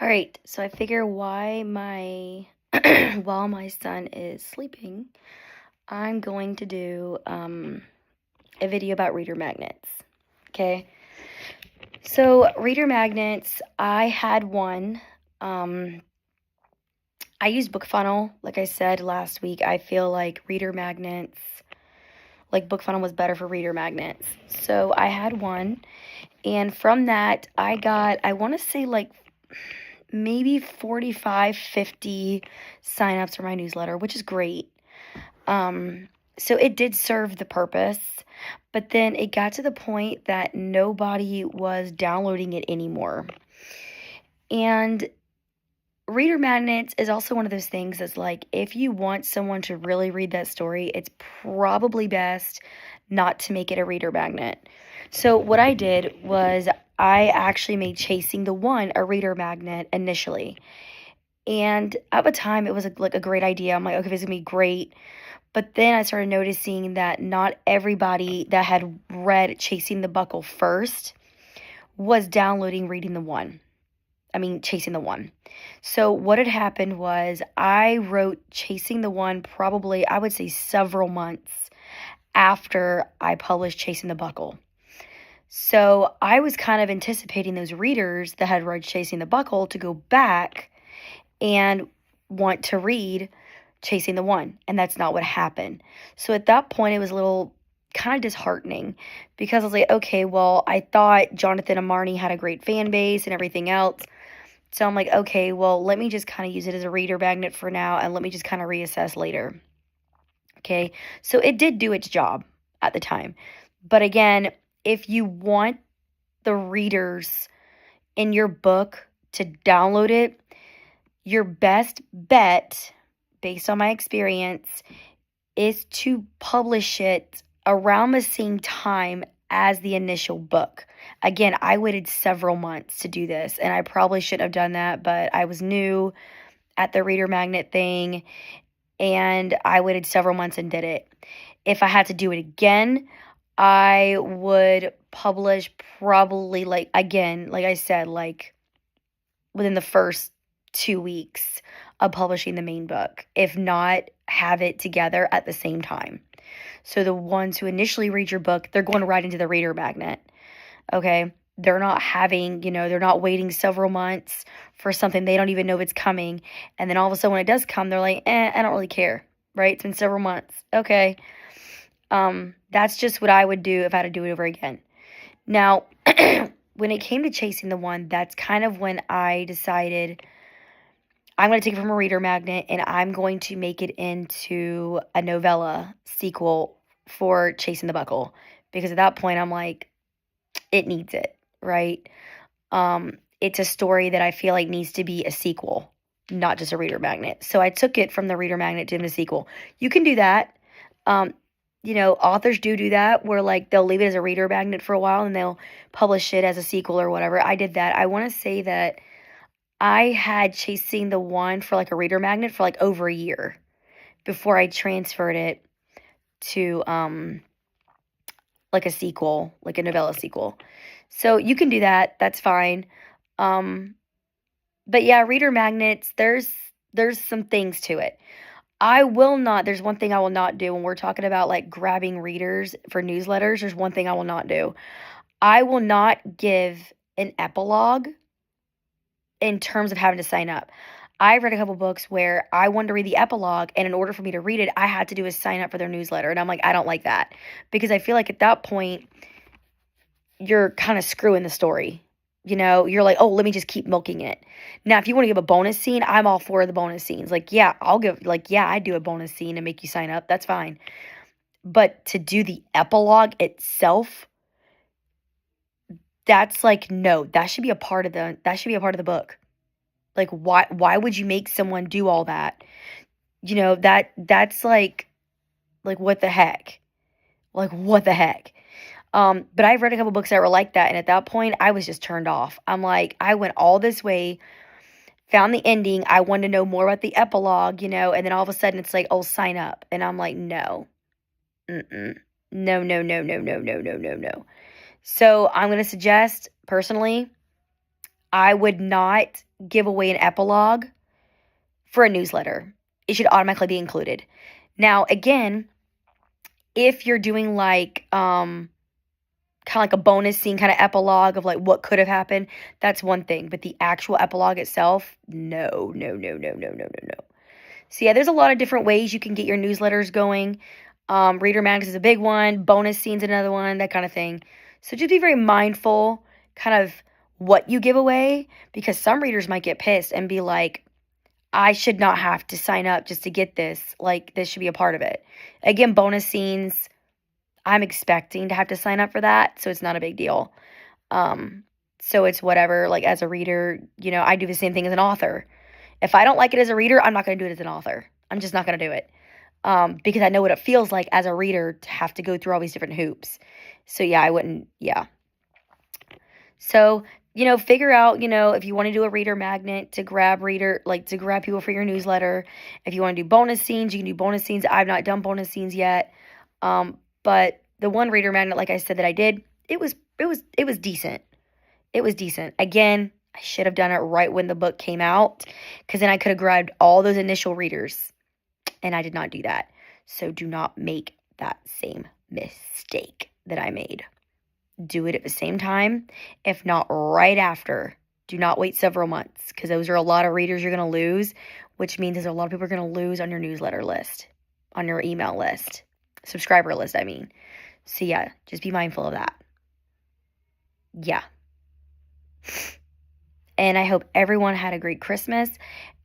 All right, so I figure why my while my son is sleeping, I'm going to do a video about reader magnets. Okay, so reader magnets, I had one. Um, I use BookFunnel, like I said last week. I feel like reader magnets, like BookFunnel was better for reader magnets. So I had one, and from that, I got, I want to say like maybe 45, 50 signups for my newsletter, which is great. So it did serve the purpose, but then it got to the point that nobody was downloading it anymore. And reader magnets is also one of those things that's like, if you want someone to really read that story, it's probably best not to make it a reader magnet. So what I did was I actually made Chasing the One a reader magnet initially. And at the time, it was like a great idea. I'm like, okay, this is gonna be great. But then I started noticing that not everybody that had read Chasing the Buckle first was downloading Reading the One. Chasing the One. So what had happened was I wrote Chasing the One probably, I would say, several months after I published Chasing the Buckle. So I was kind of anticipating those readers that had read Chasing the Buckle to go back and want to read Chasing the One, and that's not what happened. So at that point, it was a little kind of disheartening because I was like, okay, well, I thought Jonathan and Marnie had a great fan base and everything else. So I'm like, okay, well, let me just kind of use it as a reader magnet for now, and let me just kind of reassess later. Okay, so it did do its job at the time. But again, if you want the readers in your book to download it, your best bet, based on my experience, is to publish it around the same time as the initial book. Again, I waited several months to do this, and I probably shouldn't have done that, but I was new at the reader magnet thing, and I waited several months and did it. If I had to do it again, I would publish probably, like, again, like I said, like within the first 2 weeks of publishing the main book. If not, have it together at the same time. So the ones who initially read your book, they're going right into the reader magnet. Okay. They're not having, they're not waiting several months for something they don't even know it's coming. And then all of a sudden when it does come, they're like, I don't really care. Right? It's been several months. Okay. That's just what I would do if I had to do it over again. Now, when it came to Chasing the One, that's kind of when I decided I'm going to take it from a reader magnet and I'm going to make it into a novella sequel for Chasing the Buckle. Because at that point, I'm like, it needs it, right? It's a story that I feel like needs to be a sequel, not just a reader magnet. So I took it from the reader magnet to the sequel. You can do that. Authors do that where like they'll leave it as a reader magnet for a while and they'll publish it as a sequel or whatever. I did that. I want to say that I had Chasing the One for like a reader magnet for like over a year before I transferred it to like a sequel, like a novella sequel. So you can do that. That's fine. But yeah, reader magnets, there's some things to it. There's one thing I will not do when we're talking about like grabbing readers for newsletters. There's one thing I will not do. I will not give an epilogue in terms of having to sign up. I read a couple books where I wanted to read the epilogue, and in order for me to read it, I had to do a sign up for their newsletter. And I'm like, I don't like that because I feel like at that point, you're kind of screwing the story. You're like, oh, let me just keep milking it. Now, if you want to give a bonus scene, I'm all for the bonus scenes. Like, yeah, I do a bonus scene and make you sign up. That's fine. But to do the epilogue itself, that's like, no, that should be a part of the book. Like, why would you make someone do all that? That's like what the heck? Like, what the heck? But I've read a couple books that were like that, and at that point, I was just turned off. I'm like, I went all this way, found the ending. I wanted to know more about the epilogue, and then all of a sudden it's like, oh, sign up. And I'm like, no. Mm-mm. No, no, no, no, no, no, no, no, no. So I'm going to suggest, personally, I would not give away an epilogue for a newsletter. It should automatically be included. Now, again, if you're doing like kind of like a bonus scene kind of epilogue of like what could have happened, that's one thing. But the actual epilogue itself, no. So yeah, there's a lot of different ways you can get your newsletters going. Reader Mags is a big one. Bonus scenes another one, that kind of thing. So just be very mindful kind of what you give away, because some readers might get pissed and be like, I should not have to sign up just to get this. Like, this should be a part of it. Again, bonus scenes, I'm expecting to have to sign up for that, so it's not a big deal. So it's whatever. Like, as a reader, you know, I do the same thing as an author. If I don't like it as a reader, I'm not going to do it as an author. I'm just not going to do it. Because I know what it feels like as a reader to have to go through all these different hoops. So yeah, I wouldn't, yeah. So, you know, figure out, you know, if you want to do a reader magnet to grab people for your newsletter. If you want to do bonus scenes, you can do bonus scenes. I've not done bonus scenes yet. But the one reader magnet, like I said, that I did, it was decent. It was decent. Again, I should have done it right when the book came out, because then I could have grabbed all those initial readers, and I did not do that. So do not make that same mistake that I made. Do it at the same time, if not right after. Do not wait several months, because those are a lot of readers you're going to lose, which means there's a lot of people you're going to lose on your newsletter list, on your email list, subscriber list, I mean. So yeah, just be mindful of that. Yeah. And I hope everyone had a great Christmas,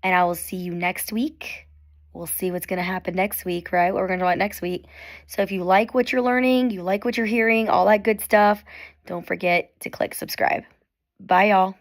and I will see you next week. We'll see what's going to happen next week, right? What we're going to talk about next week. So if you like what you're learning, you like what you're hearing, all that good stuff, don't forget to click subscribe. Bye, y'all.